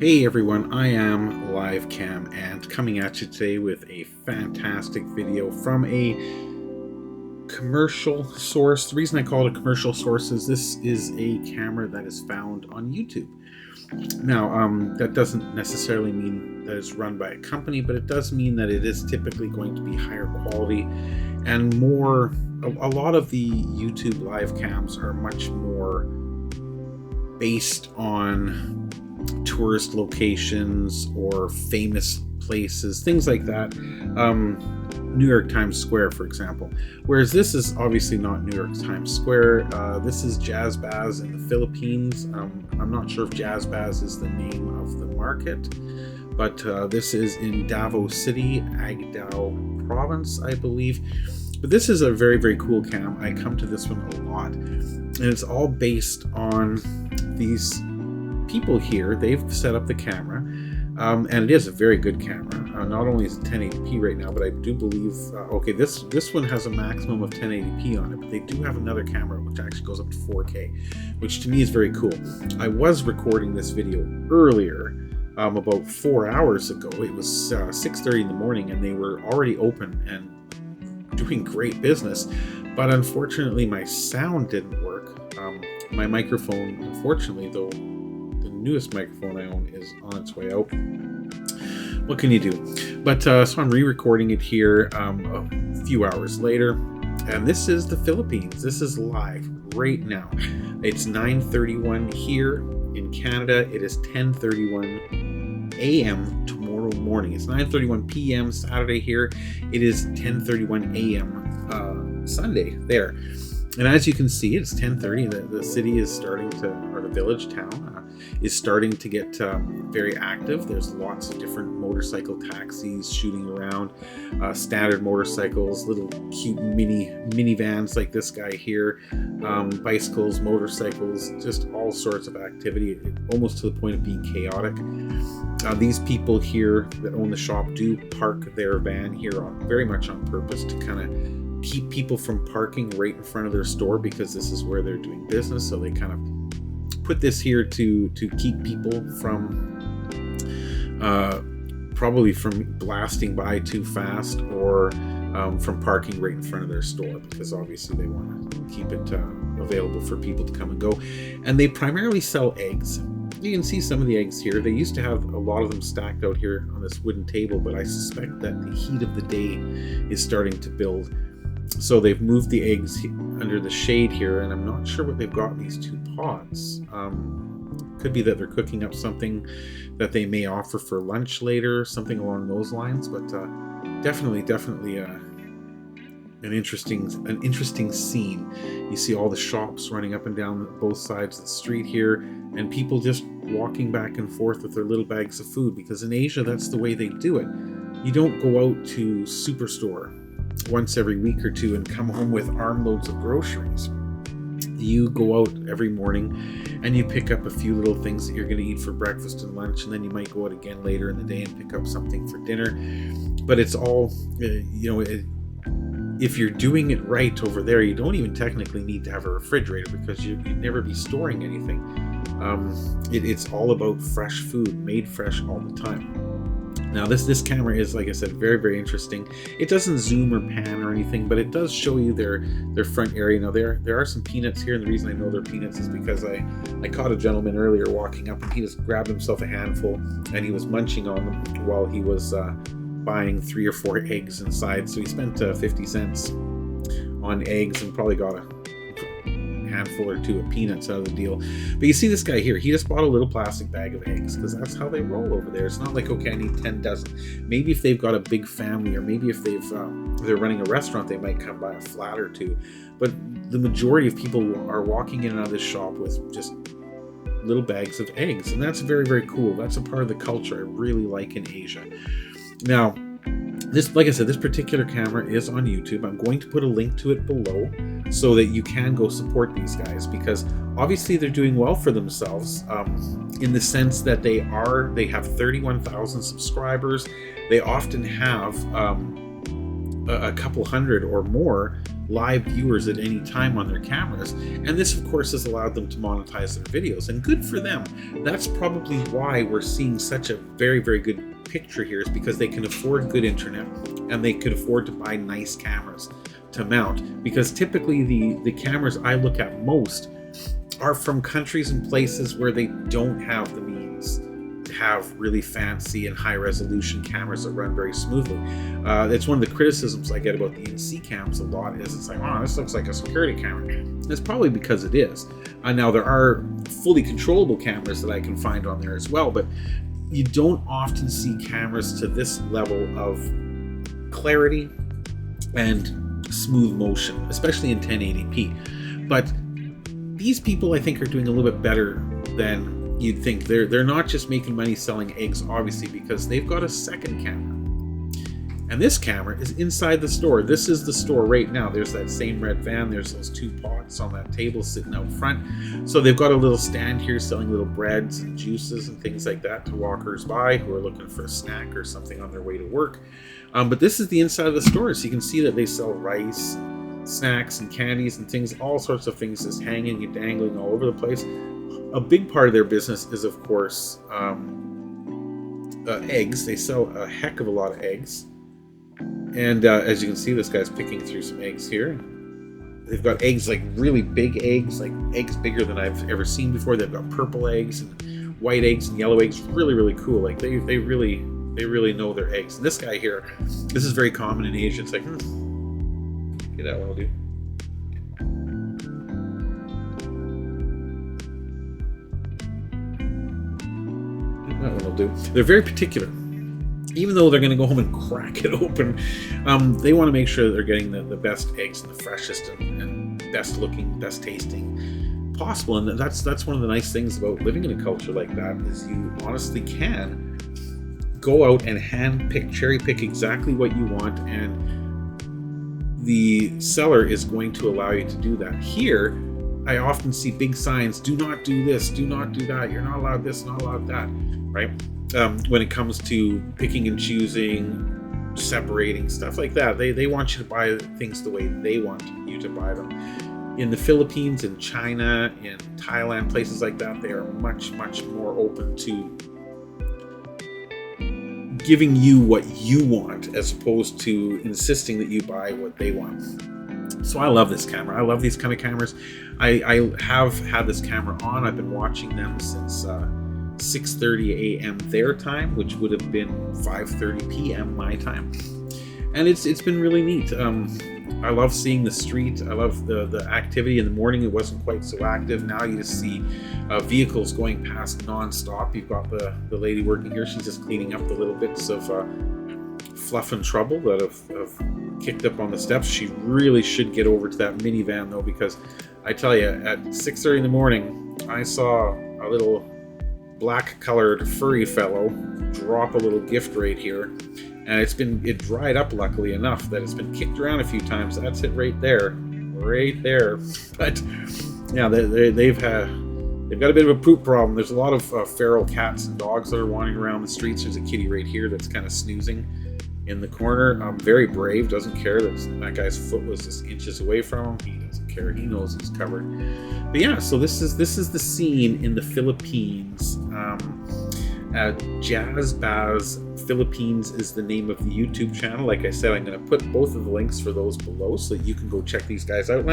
Hey everyone, I am Live Cam and coming at you today with a fantastic video from a commercial source. The reason I call it a commercial source is this is a camera that is found on YouTube. Now, that doesn't necessarily mean that it's run by a company, but it does mean that it is typically going to be higher quality and more. A lot of the YouTube live cams are much more based on tourist locations or famous places, things like that. New York Times Square, for example. Whereas this is obviously not New York Times Square. This is Jazz Baz in the Philippines. I'm not sure if Jazz Baz is the name of the market, but this is in Davao City, Agdao Province, I believe. But this is a very, very cool cam. I come to this one a lot. And it's all based on these people here. They've set up the camera, and it is a very good camera. Not only is it 1080p right now, but I do believe okay, this one has a maximum of 1080p on it, but they do have another camera which actually goes up to 4K, which to me is very cool. I was recording this video earlier, about 4 hours ago. It was 6:30 in the morning, and they were already open and doing great business, but unfortunately my sound didn't work. My microphone, unfortunately, though the newest microphone I own is on its way out. What can you do? But so I'm re-recording it here a few hours later, and this is the Philippines. This is live right now. It's 9:31 here in Canada. It is 10:31 a.m. tomorrow morning. It's 9:31 p.m. Saturday here. It is 10:31 a.m. Sunday there. And as you can see, it's 10:30. The city is starting to, or the village town is starting to get very active. There's lots of different motorcycle taxis shooting around, standard motorcycles, little cute minivans like this guy here, bicycles, motorcycles, just all sorts of activity, almost to the point of being chaotic. These people here that own the shop do park their van here very much on purpose to kind of keep people from parking right in front of their store, because this is where they're doing business. So they kind of put this here to keep people from probably from blasting by too fast, or from parking right in front of their store, because obviously they want to keep it available for people to come and go. And they primarily sell eggs. You can see some of the eggs here. They used to have a lot of them stacked out here on this wooden table, but I suspect that the heat of the day is starting to build. So they've moved the eggs under the shade here, and I'm not sure what they've got in these two pots. Could be that they're cooking up something that they may offer for lunch later, something along those lines. But definitely an interesting scene. You see all the shops running up and down both sides of the street here, and people just walking back and forth with their little bags of food, because in Asia that's the way they do it. You don't go out to Superstore once every week or two and come home with armloads of groceries. You go out every morning and you pick up a few little things that you're going to eat for breakfast and lunch, and then you might go out again later in the day and pick up something for dinner. But it's all, if you're doing it right over there, you don't even technically need to have a refrigerator, because you'd never be storing anything. It's all about fresh food, made fresh all the time. Now this camera is, like I said, very, very interesting. It doesn't zoom or pan or anything, but it does show you their front area. Now there are some peanuts here, and the reason I know they're peanuts is because I caught a gentleman earlier walking up, and he just grabbed himself a handful and he was munching on them while he was buying 3 or 4 eggs inside. So he spent 50 cents on eggs and probably got a handful or two of peanuts out of the deal. But you see this guy here, he just bought a little plastic bag of eggs, because that's how they roll over there. It's not like, okay, I need 10 dozen. Maybe if they've got a big family, or maybe if they're running a restaurant, they might come by a flat or two. But the majority of people are walking in and out of this shop with just little bags of eggs, and that's very, very cool. That's a part of the culture I really like in Asia. Now, like I said, this particular camera is on YouTube. I'm going to put a link to it below so that you can go support these guys, because obviously they're doing well for themselves, in the sense that they have 31,000 subscribers. They often have a couple hundred or more live viewers at any time on their cameras. And this, of course, has allowed them to monetize their videos, and good for them. That's probably why we're seeing such a very, very good picture here, is because they can afford good internet and they could afford to buy nice cameras to mount. Because typically the cameras I look at most are from countries and places where they don't have the means to have really fancy and high resolution cameras that run very smoothly. It's one of the criticisms I get about the NC cams a lot, is it's like, oh, this looks like a security camera. That's probably because it is. Now there are fully controllable cameras that I can find on there as well, but you don't often see cameras to this level of clarity and smooth motion, especially in 1080p. But these people, I think, are doing a little bit better than you'd think. They're not just making money selling eggs, obviously, because they've got a second camera. And this camera is inside the store. This is the store right now. There's that same red van. There's those 2 pots on that table sitting out front. So they've got a little stand here selling little breads and juices and things like that to walkers by who are looking for a snack or something on their way to work. But this is the inside of the store. So you can see that they sell rice, snacks and candies and things, all sorts of things just hanging and dangling all over the place. A big part of their business is, of course, eggs. They sell a heck of a lot of eggs. And as you can see, this guy's picking through some eggs here. They've got eggs, like really big eggs, like eggs bigger than I've ever seen before. They've got purple eggs and white eggs and yellow eggs. Really, really cool. Like they really know their eggs. And this guy here, this is very common in Asia. It's like, okay, that one will do. That one will do. They're very particular. Even though they're going to go home and crack it open, they want to make sure that they're getting the best eggs and the freshest and best looking, best tasting possible. And that's one of the nice things about living in a culture like that, is you honestly can go out and cherry pick exactly what you want, and the seller is going to allow you to do that. Here, I often see big signs: do not do this, do not do that, you're not allowed this, not allowed that, right? When it comes to picking and choosing, separating, stuff like that, they want you to buy things the way they want you to buy them. In the Philippines, in China, in Thailand, places like that, they are much, much more open to giving you what you want, as opposed to insisting that you buy what they want. So I love this camera. I love these kind of cameras. I have had this camera on. I've been watching them since 6:30 a.m. their time, which would have been 5:30 p.m. my time, and it's been really neat. I love seeing the street. I love the activity. In the morning it wasn't quite so active. Now you just see vehicles going past non-stop. You've got the lady working here. She's just cleaning up the little bits of fluff and trouble that have kicked up on the steps. She really should get over to that minivan though, because I tell you, at 6:30 in the morning I saw a little black colored furry fellow drop a little gift right here, and it dried up luckily enough that it's been kicked around a few times. That's it right there. But yeah, they've got a bit of a poop problem. There's a lot of feral cats and dogs that are wandering around the streets. There's a kitty right here that's kind of snoozing in the corner. Very brave, doesn't care that guy's foot was just inches away from him. He doesn't care. He knows he's covered. But yeah, so this is the scene in the Philippines. Jazz Baz Philippines is the name of the YouTube channel. Like I said, I'm going to put both of the links for those below so that you can go check these guys out. And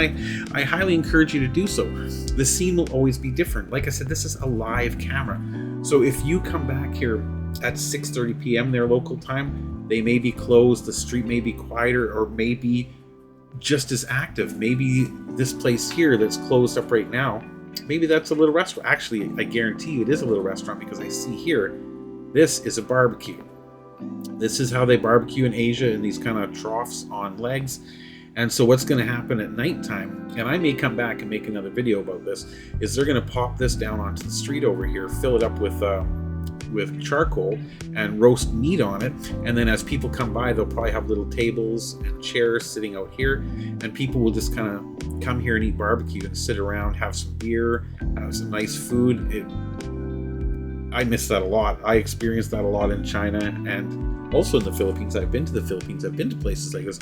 I highly encourage you to do so. The scene will always be different. Like I said, this is a live camera. So if you come back here at 6:30 p.m. their local time, they may be closed, the street may be quieter, or maybe just as active. Maybe this place here that's closed up right now, maybe that's a little restaurant. Actually, I guarantee you it is a little restaurant, because I see here, this is a barbecue. This is how they barbecue in Asia, in these kind of troughs on legs. And so what's going to happen at nighttime, and I may come back and make another video about this, is they're going to pop this down onto the street over here, fill it up with charcoal and roast meat on it, and then as people come by, they'll probably have little tables and chairs sitting out here, and people will just kind of come here and eat barbecue and sit around, have some beer, have some nice food. I miss that a lot. I experienced that a lot in China, and also in the Philippines. I've been to the Philippines. I've been to places like this,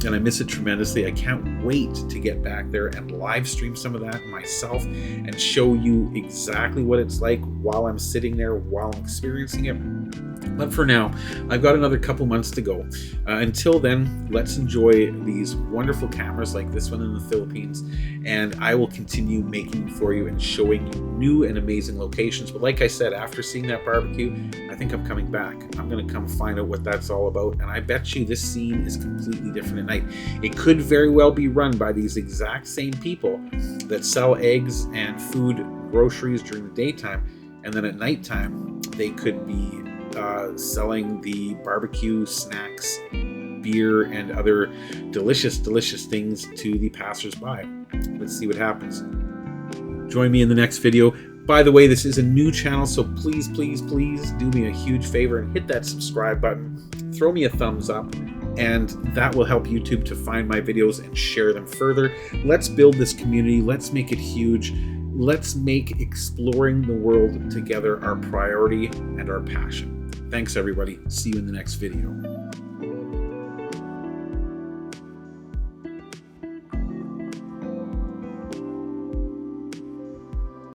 and I miss it tremendously. I can't wait to get back there and live stream some of that myself and show you exactly what it's like while I'm sitting there, while I'm experiencing it. But for now, I've got another couple months to go. Until then, let's enjoy these wonderful cameras like this one in the Philippines, and I will continue making for you and showing you new and amazing locations. But like I said, after seeing that barbecue, I think I'm coming back. I'm going to come find out what that's all about, and I bet you this scene is completely different at night. It could very well be run by these exact same people that sell eggs and food, groceries during the daytime, and then at nighttime they could be selling the barbecue snacks, beer, and other delicious things to the passers-by. Let's see what happens. Join me in the next video. By the way, this is a new channel, so please do me a huge favor and hit that subscribe button. Throw me a thumbs up, and that will help YouTube to find my videos and share them further. Let's build this community. Let's make it huge. Let's make exploring the world together our priority and our passion. Thanks, everybody. See you in the next video.